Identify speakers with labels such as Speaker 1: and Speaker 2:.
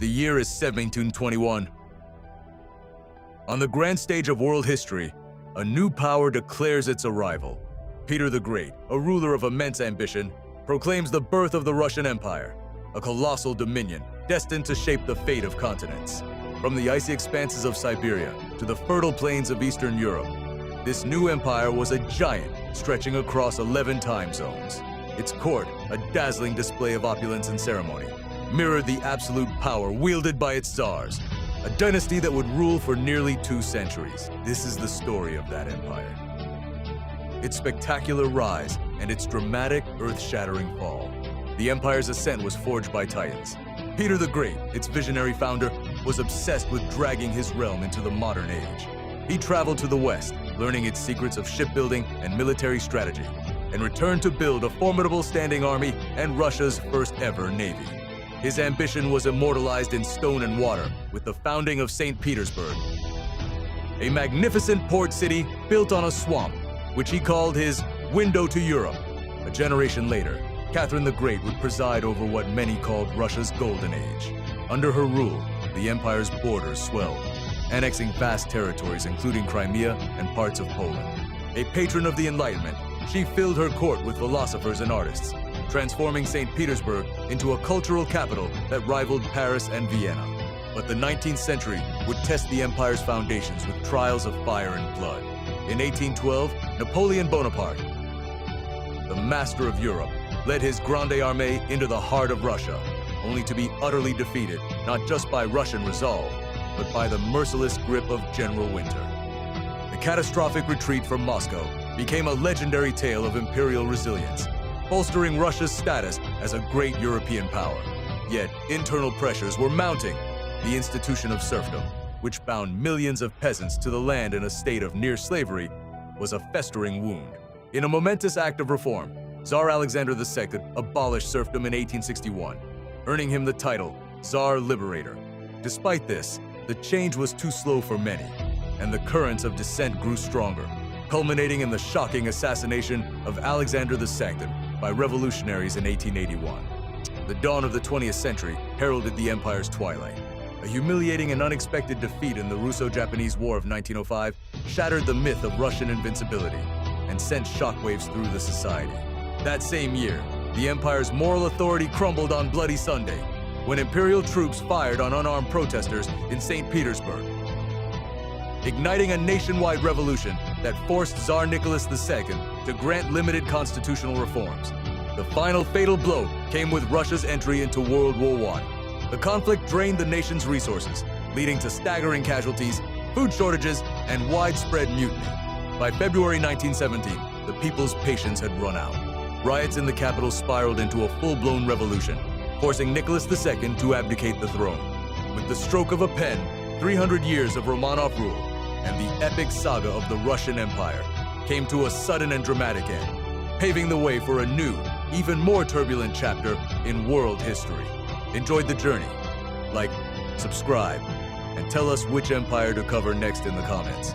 Speaker 1: The year is 1721. On the grand stage of world history, a new power declares its arrival. Peter the Great, a ruler of immense ambition, proclaims the birth of the Russian Empire, a colossal dominion destined to shape the fate of continents. From the icy expanses of Siberia to the fertile plains of Eastern Europe, this new empire was a giant stretching across 11 time zones. Its court, a dazzling display of opulence and ceremony, mirrored the absolute power wielded by its czars, a dynasty that would rule for nearly 2 centuries. This is the story of that empire. Its spectacular rise and its dramatic, earth-shattering fall. The empire's ascent was forged by titans. Peter the Great, its visionary founder, was obsessed with dragging his realm into the modern age. He traveled to the West, learning its secrets of shipbuilding and military strategy, and returned to build a formidable standing army and Russia's first ever navy. His ambition was immortalized in stone and water with the founding of St. Petersburg, a magnificent port city built on a swamp, which he called his window to Europe. A generation later, Catherine the Great would preside over what many called Russia's golden age. Under her rule, the empire's borders swelled, annexing vast territories including Crimea and parts of Poland. A patron of the Enlightenment, she filled her court with philosophers and artists, transforming St. Petersburg into a cultural capital that rivaled Paris and Vienna. But the 19th century would test the empire's foundations with trials of fire and blood. In 1812, Napoleon Bonaparte, the master of Europe, led his Grande Armée into the heart of Russia, only to be utterly defeated, not just by Russian resolve, but by the merciless grip of General Winter. The catastrophic retreat from Moscow became a legendary tale of imperial resilience, bolstering Russia's status as a great European power. Yet, internal pressures were mounting. The institution of serfdom, which bound millions of peasants to the land in a state of near slavery, was a festering wound. In a momentous act of reform, Tsar Alexander II abolished serfdom in 1861, earning him the title Tsar Liberator. Despite this, the change was too slow for many, and the currents of dissent grew stronger, culminating in the shocking assassination of Alexander II by revolutionaries in 1881. The dawn of the 20th century heralded the empire's twilight. A humiliating and unexpected defeat in the Russo-Japanese War of 1905 shattered the myth of Russian invincibility and sent shockwaves through the society. That same year, the empire's moral authority crumbled on Bloody Sunday, when imperial troops fired on unarmed protesters in St. Petersburg, igniting a nationwide revolution that forced Tsar Nicholas II to grant limited constitutional reforms. The final fatal blow came with Russia's entry into World War I. The conflict drained the nation's resources, leading to staggering casualties, food shortages, and widespread mutiny. By February 1917, the people's patience had run out. Riots in the capital spiraled into a full-blown revolution, forcing Nicholas II to abdicate the throne. With the stroke of a pen, 300 years of Romanov rule and the epic saga of the Russian Empire came to a sudden and dramatic end, paving the way for a new, even more turbulent chapter in world history. Enjoyed the journey? Like, subscribe, and tell us which empire to cover next in the comments.